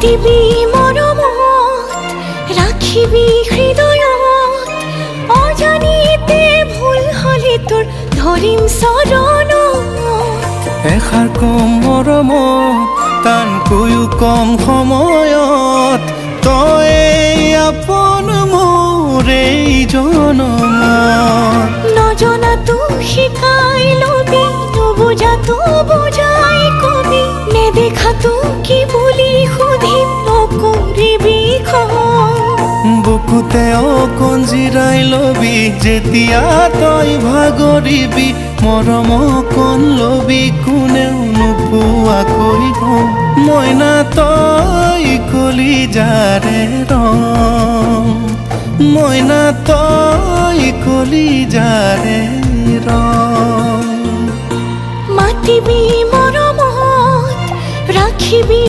মাতিবি মৰমত ৰাখিবি হৃদয়ত অজানিতে ভুল হলে তোৰ ধৰিম চৰণত এষাৰ কম মৰমত টানকৈও কম সময়ত তই আপোন মোৰ এই জনমত নজনাতো শিকাই লবি নুবুজাতো বুজাই কবি নেদেখাতো কি বুলি সুধিম নকৰিবি বুকুতে অকণ জিৰাই লবি যেতিয়া তই ভাগৰিবি মৰম অকণ লবি কোনেও নোপোৱাকৈ গম মইনা তই কলিজাৰে ৰং মইনা তই কলিজাৰে ৰং মাতিবি মৰমত ৰাখিবি